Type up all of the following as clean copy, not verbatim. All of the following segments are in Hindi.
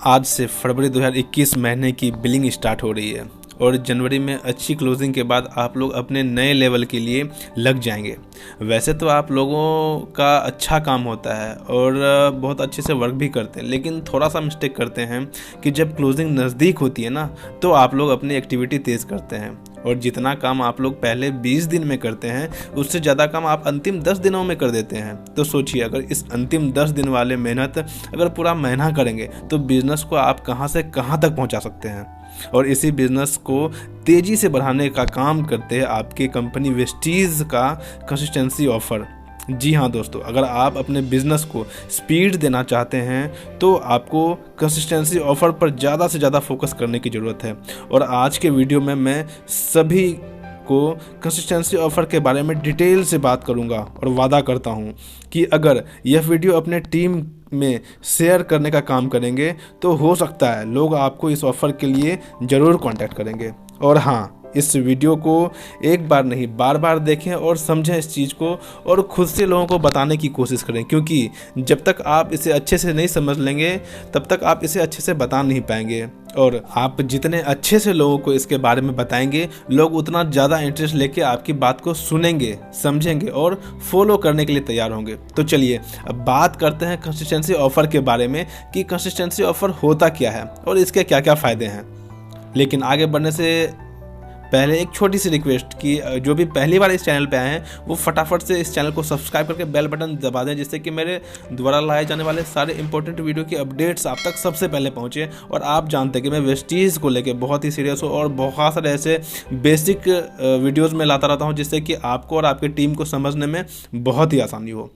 आज से फरवरी 2021 महीने की बिलिंग स्टार्ट हो रही है और जनवरी में अच्छी क्लोजिंग के बाद आप लोग अपने नए लेवल के लिए लग जाएंगे। वैसे तो आप लोगों का अच्छा काम होता है और बहुत अच्छे से वर्क भी करते हैं, लेकिन थोड़ा सा मिस्टेक करते हैं कि जब क्लोजिंग नज़दीक होती है ना, तो आप लोग अपनी एक्टिविटी तेज़ करते हैं और जितना काम आप लोग पहले 20 दिन में करते हैं उससे ज़्यादा काम आप अंतिम 10 दिनों में कर देते हैं। तो सोचिए, अगर इस अंतिम 10 दिन वाले मेहनत अगर पूरा महीना करेंगे तो बिज़नेस को आप कहाँ से कहाँ तक पहुँचा सकते हैं। और इसी बिज़नेस को तेज़ी से बढ़ाने का काम करते हैं आपकी कंपनी वेस्टीज़ का कंसिस्टेंसी ऑफ़र। जी हाँ दोस्तों, अगर आप अपने बिज़नेस को स्पीड देना चाहते हैं तो आपको कंसिस्टेंसी ऑफ़र पर ज़्यादा से ज़्यादा फोकस करने की ज़रूरत है। और आज के वीडियो में मैं सभी को कंसिस्टेंसी ऑफ़र के बारे में डिटेल से बात करूंगा और वादा करता हूं कि अगर यह वीडियो अपने टीम में शेयर करने का काम करेंगे तो हो सकता है लोग आपको इस ऑफ़र के लिए ज़रूर कांटेक्ट करेंगे। और हाँ, इस वीडियो को एक बार नहीं बार बार देखें और समझें इस चीज़ को और ख़ुद से लोगों को बताने की कोशिश करें, क्योंकि जब तक आप इसे अच्छे से नहीं समझ लेंगे तब तक आप इसे अच्छे से बता नहीं पाएंगे। और आप जितने अच्छे से लोगों को इसके बारे में बताएंगे, लोग उतना ज़्यादा इंटरेस्ट लेके आपकी बात को सुनेंगे, समझेंगे और फॉलो करने के लिए तैयार होंगे। तो चलिए अब बात करते हैं कंसिस्टेंसी ऑफ़र के बारे में कि कंसिस्टेंसी ऑफ़र होता क्या है और इसके क्या क्या फ़ायदे हैं। लेकिन आगे बढ़ने से पहले एक छोटी सी रिक्वेस्ट कि जो भी पहली बार इस चैनल पे आए हैं वो फटाफट से इस चैनल को सब्सक्राइब करके बेल बटन दबा दें, जिससे कि मेरे द्वारा लाए जाने वाले सारे इंपॉर्टेंट वीडियो की अपडेट्स आप तक सबसे पहले पहुंचे। और आप जानते हैं कि मैं वेस्टीज़ को लेके बहुत ही सीरियस हूँ और बहुत सारे ऐसे बेसिक वीडियोज़ में लाता रहता हूँ जिससे कि आपको और आपकी टीम को समझने में बहुत ही आसानी हो।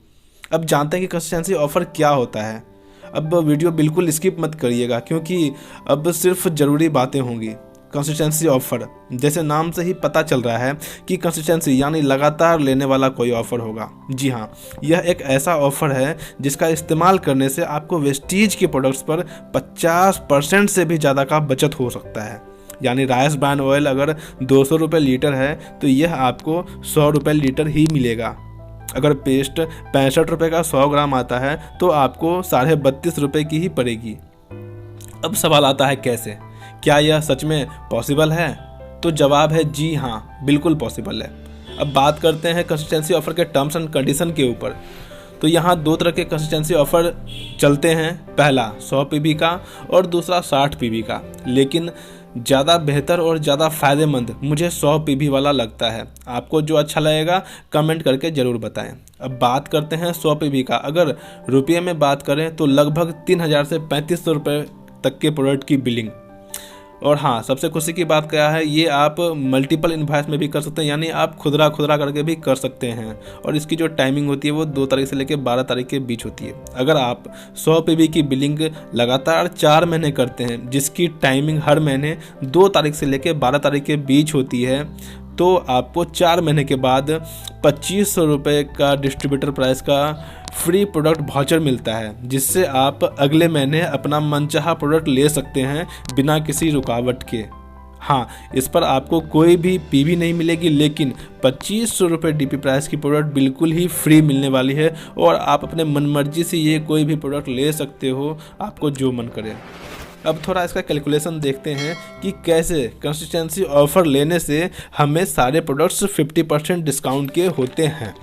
अब जानते हैं कि कंसिस्टेंसी ऑफ़र क्या होता है। अब वीडियो बिल्कुल स्किप मत करिएगा, क्योंकि अब सिर्फ ज़रूरी बातें होंगी। कंसिस्टेंसी ऑफ़र, जैसे नाम से ही पता चल रहा है कि कंसिस्टेंसी यानी लगातार लेने वाला कोई ऑफ़र होगा। जी हाँ, यह एक ऐसा ऑफ़र है जिसका इस्तेमाल करने से आपको वेस्टीज के प्रोडक्ट्स पर 50% से भी ज़्यादा का बचत हो सकता है। यानी राइस ब्रान ऑयल अगर 200 रुपये लीटर है तो यह आपको 100 रुपये लीटर ही मिलेगा। अगर पेस्ट 65 रुपये का 100 ग्राम आता है तो आपको 32.5 रुपये की ही पड़ेगी। अब सवाल आता है कैसे, क्या यह सच में पॉसिबल है? तो जवाब है जी हाँ, बिल्कुल पॉसिबल है। अब बात करते हैं कंसिस्टेंसी ऑफ़र के टर्म्स एंड कंडीशन के ऊपर। तो यहाँ दो तरह के कंसिस्टेंसी ऑफ़र चलते हैं, पहला 100 पीबी का और दूसरा 60 पीबी का। लेकिन ज़्यादा बेहतर और ज़्यादा फ़ायदेमंद मुझे 100 पीबी वाला लगता है। आपको जो अच्छा लगेगा कमेंट करके ज़रूर बताएं। अब बात करते हैं 100 पीबी का। अगर रुपये में बात करें तो लगभग 3000 से 3500 रुपये तक के प्रोडक्ट की बिलिंग। और हाँ, सबसे खुशी की बात क्या है, ये आप मल्टीपल इन्वाइस में भी कर सकते हैं, यानी आप खुदरा करके भी कर सकते हैं। और इसकी जो टाइमिंग होती है वो 2 तारीख से लेकर 12 तारीख के बीच होती है। अगर आप 100 पीबी की बिलिंग लगातार 4 महीने करते हैं, जिसकी टाइमिंग हर महीने 2 तारीख से लेकर 12 तारीख के बीच होती है, तो आपको 4 महीने के बाद 2500 रुपये का डिस्ट्रीब्यूटर प्राइस का फ्री प्रोडक्ट वाउचर मिलता है, जिससे आप अगले महीने अपना मनचाहा प्रोडक्ट ले सकते हैं बिना किसी रुकावट के। हाँ, इस पर आपको कोई भी पीवी नहीं मिलेगी, लेकिन 2500 रुपये डीपी प्राइस की प्रोडक्ट बिल्कुल ही फ्री मिलने वाली है और आप अपने मनमर्जी से ये कोई भी प्रोडक्ट ले सकते हो, आपको जो मन करे। अब थोड़ा इसका कैलकुलेशन देखते हैं कि कैसे कंसिस्टेंसी ऑफ़र लेने से हमें सारे प्रोडक्ट्स 50% डिस्काउंट के होते हैं।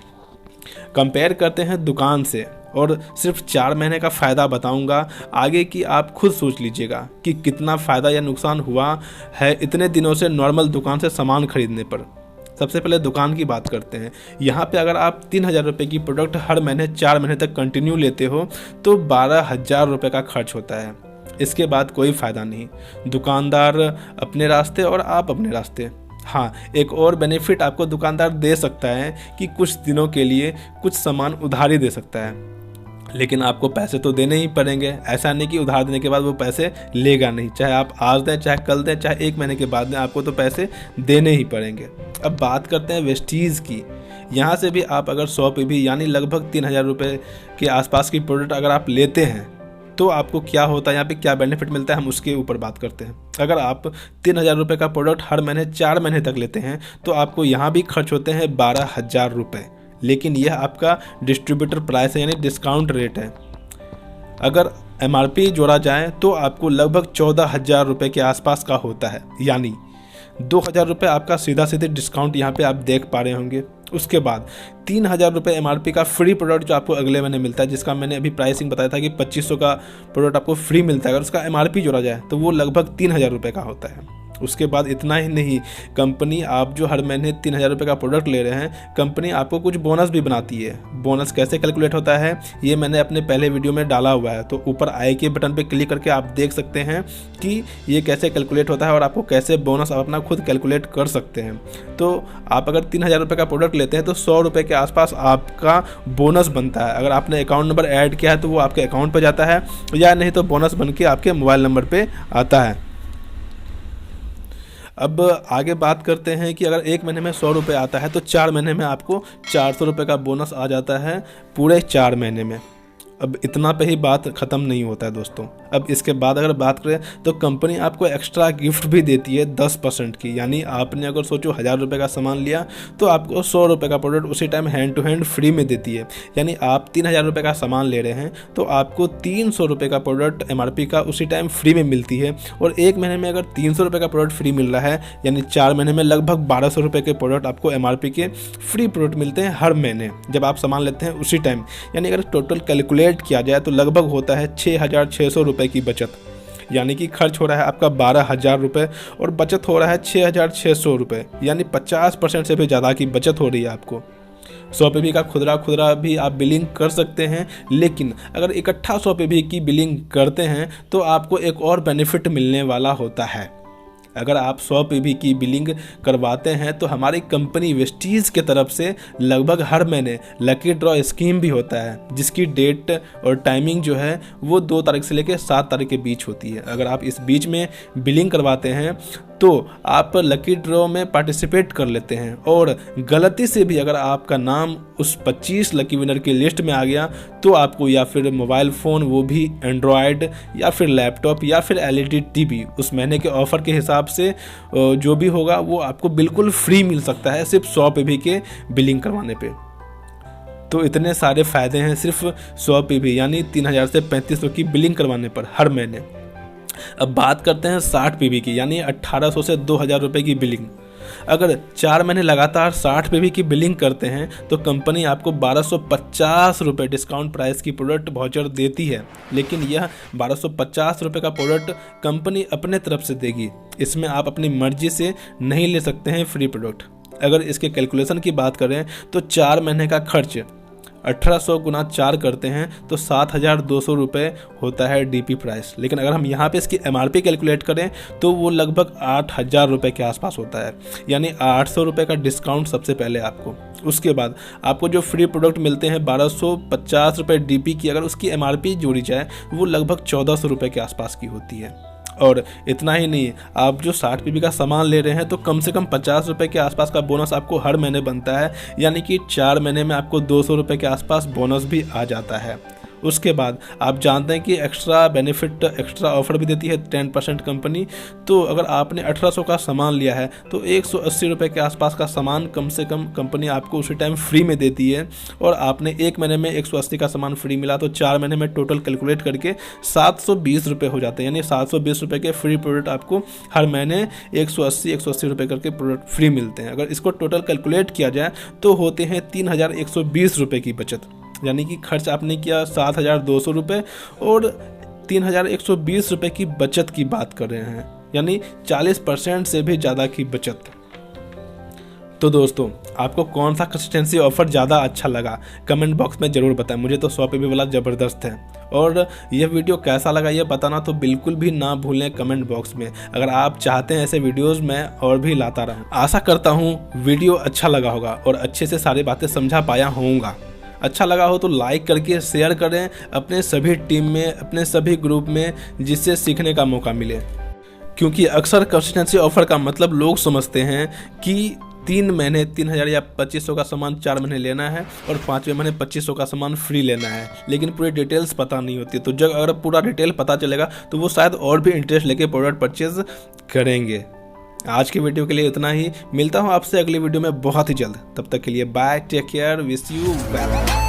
कंपेयर करते हैं दुकान से और सिर्फ 4 महीने का फ़ायदा बताऊंगा, आगे की आप खुद सोच लीजिएगा कि कितना फ़ायदा या नुकसान हुआ है इतने दिनों से नॉर्मल दुकान से सामान खरीदने पर। सबसे पहले दुकान की बात करते हैं। यहाँ पे अगर आप 3000 रुपये की प्रोडक्ट हर महीने 4 महीने तक कंटिन्यू लेते हो तो 12,000 रुपये का खर्च होता है। इसके बाद कोई फ़ायदा नहीं, दुकानदार अपने रास्ते और आप अपने रास्ते। हाँ, एक और बेनिफिट आपको दुकानदार दे सकता है कि कुछ दिनों के लिए कुछ सामान उधारी दे सकता है, लेकिन आपको पैसे तो देने ही पड़ेंगे। ऐसा नहीं कि उधार देने के बाद वो पैसे लेगा नहीं, चाहे आप आज दें, चाहे कल दें, चाहे 1 महीने के बाद दें, आपको तो पैसे देने ही पड़ेंगे। अब बात करते हैं वेस्टीज़ की। यहाँ से भी आप अगर 100 पीबी यानी लगभग 3000 रुपये के आसपास की प्रोडक्ट अगर आप लेते हैं तो आपको क्या होता है, यहाँ पे क्या बेनिफिट मिलता है, हम उसके ऊपर बात करते हैं। अगर आप 3000 रुपये का प्रोडक्ट हर महीने 4 महीने तक लेते हैं तो आपको यहाँ भी खर्च होते हैं 12,000 रुपये, लेकिन यह आपका डिस्ट्रीब्यूटर प्राइस है यानी डिस्काउंट रेट है। अगर MRP जोड़ा जाए तो आपको लगभग 14,000 रुपये के आसपास का होता है, यानी 2,000 रुपये आपका सीधा सीधे डिस्काउंट यहाँ पे आप देख पा रहे होंगे। उसके बाद 3,000 रुपये MRP का फ्री प्रोडक्ट जो आपको अगले महीने मिलता है, जिसका मैंने अभी प्राइसिंग बताया था कि 2,500 का प्रोडक्ट आपको फ्री मिलता है, अगर उसका MRP जोड़ा जाए तो वो लगभग 3,000 रुपये का होता है। उसके बाद इतना ही नहीं, कंपनी आप जो हर महीने 3,000 रुपये का प्रोडक्ट ले रहे हैं, कंपनी आपको कुछ बोनस भी बनाती है। बोनस कैसे कैलकुलेट होता है ये मैंने अपने पहले वीडियो में डाला हुआ है, तो ऊपर आई के बटन पे क्लिक करके आप देख सकते हैं कि ये कैसे कैलकुलेट होता है और आपको कैसे बोनस आप अपना खुद कैलकुलेट कर सकते हैं। तो आप अगर 3,000 रुपये का प्रोडक्ट लेते हैं तो 100 रुपये के आसपास आपका बोनस बनता है। अगर आपने अकाउंट नंबर ऐड किया है तो वो आपके अकाउंट पर जाता है, या नहीं तो बोनस बन के आपके मोबाइल नंबर पर आता है। अब आगे बात करते हैं कि अगर एक महीने में 100 रुपये आता है तो 4 महीने में आपको 400 रुपये का बोनस आ जाता है पूरे 4 महीने में। अब इतना पे ही बात ख़त्म नहीं होता है दोस्तों। अब इसके बाद अगर बात करें तो कंपनी आपको एक्स्ट्रा गिफ्ट भी देती है 10% की, यानी आपने अगर सोचो 1,000 रुपये का सामान लिया तो आपको 100 रुपये का प्रोडक्ट उसी time hand to hand free में देती है। यानी आप 3,000 रुपये का सामान ले रहे हैं तो आपको 300 रुपये का प्रोडक्ट MRP का उसी टाइम फ्री में मिलती है। और एक महीने में अगर 300 रुपये का प्रोडक्ट फ्री मिल रहा है, यानी 4 महीने में लगभग 1,200 रुपये के प्रोडक्ट आपको MRP के फ्री प्रोडक्ट मिलते हैं हर महीने जब आप सामान लेते हैं उसी टाइम। यानी अगर टोटल कैलकुलेट किया जाए तो लगभग होता है 6,600 रुपये की बचत, यानी कि खर्च हो रहा है आपका 12,000 रुपये और बचत हो रहा है 6,600 रुपये, यानी 50% से भी ज़्यादा की बचत हो रही है आपको। 100 पे भी का खुदरा भी आप बिलिंग कर सकते हैं, लेकिन अगर इकट्ठा 100 पे भी की बिलिंग करते हैं तो आपको एक और बेनिफिट मिलने वाला होता है। अगर आप 100 PV की बिलिंग करवाते हैं तो हमारी कंपनी वेस्टीज के तरफ से लगभग हर महीने लकी ड्रॉ स्कीम भी होता है, जिसकी डेट और टाइमिंग जो है वो 2 तारीख से लेकर 7 तारीख के बीच होती है। अगर आप इस बीच में बिलिंग करवाते हैं तो आप लकी ड्रॉ में पार्टिसिपेट कर लेते हैं, और गलती से भी अगर आपका नाम उस 25 लकी विनर की लिस्ट में आ गया तो आपको या फिर मोबाइल फ़ोन, वो भी एंड्रॉयड, या फिर लैपटॉप, या फिर LED TV उस महीने के ऑफ़र के हिसाब से जो भी होगा वो आपको बिल्कुल फ्री मिल सकता है सिर्फ 100 PV के बिलिंग करवाने पे। तो इतने सारे फ़ायदे हैं सिर्फ 100 PV यानी 3,000 से 3,500 की बिलिंग करवाने पर हर महीने। अब बात करते हैं 60 PV की, यानी 1,800 से 2,000 रुपये की बिलिंग। अगर 4 महीने लगातार 60 PV की बिलिंग करते हैं तो कंपनी आपको 1,250 रुपये डिस्काउंट प्राइस की प्रोडक्ट वाउचर देती है, लेकिन यह 1,250 रुपये का प्रोडक्ट कंपनी अपने तरफ से देगी। इसमें आप अपनी मर्जी से नहीं ले सकते हैं फ्री प्रोडक्ट। अगर इसके कैलकुलेशन की बात करें तो 4 महीने का खर्च 1,800 गुना 4 करते हैं तो 7,200 रुपये होता है DP प्राइस। लेकिन अगर हम यहाँ पे इसकी MRP कैलकुलेट करें तो वो लगभग 8,000 रुपये के आसपास होता है, यानी 800 रुपये का डिस्काउंट सबसे पहले आपको। उसके बाद आपको जो फ्री प्रोडक्ट मिलते हैं 1,250 रुपये DP की, अगर उसकी MRP जोड़ी जाए वो लगभग 1,400 रुपये के आसपास की होती है। और इतना ही नहीं, आप जो 60 PV का सामान ले रहे हैं तो कम से कम 50 रुपये के आसपास का बोनस आपको हर महीने बनता है, यानी कि 4 महीने में आपको 200 रुपये के आसपास बोनस भी आ जाता है। उसके बाद आप जानते हैं कि एक्स्ट्रा बेनिफिट, एक्स्ट्रा ऑफर भी देती है 10% कंपनी। तो अगर आपने 1,800 का सामान लिया है तो 180 रुपये के आसपास का सामान कम से कम कंपनी आपको उसी टाइम फ्री में देती है, और आपने एक महीने में 180 का सामान फ्री मिला तो 4 महीने में टोटल कैलकुलेट करके 720 रुपये हो जाते हैं, यानी 720 रुपये के फ्री प्रोडक्ट आपको हर महीने 180 रुपये करके प्रोडक्ट फ्री मिलते हैं। अगर इसको टोटल कैलकुलेट किया जाए तो होते हैं 3,120 रुपये की बचत, यानी कि खर्च आपने किया 7,200 रुपये और 3,120 रुपये की बचत की बात कर रहे हैं, यानी 40% से भी ज़्यादा की बचत। तो दोस्तों, आपको कौन सा कंसिस्टेंसी ऑफर ज़्यादा अच्छा लगा कमेंट बॉक्स में ज़रूर बताएं। मुझे तो 100 PV वाला ज़बरदस्त है, और यह वीडियो कैसा लगा ये बताना तो बिल्कुल भी ना भूलें कमेंट बॉक्स में। अगर आप चाहते हैं ऐसे वीडियोस मैं और भी लाता रहूं। आशा करता हूँ वीडियो अच्छा लगा होगा और अच्छे से सारी बातें समझा पाया होऊंगा। अच्छा लगा हो तो लाइक करके शेयर करें अपने सभी टीम में, अपने सभी ग्रुप में, जिससे सीखने का मौका मिले। क्योंकि अक्सर कंसिस्टेंसी ऑफर का मतलब लोग समझते हैं कि 3 महीने 3,000 या 2,500 का सामान 4 महीने लेना है और 5वें महीने 2,500 का सामान फ्री लेना है, लेकिन पूरी डिटेल्स पता नहीं होती। तो जब अगर पूरा डिटेल पता चलेगा तो वो शायद और भी इंटरेस्ट लेके प्रोडक्ट परचेज करेंगे। आज की वीडियो के लिए इतना ही, मिलता हूँ आपसे अगली वीडियो में बहुत ही जल्द। तब तक के लिए bye, take care, wish you well.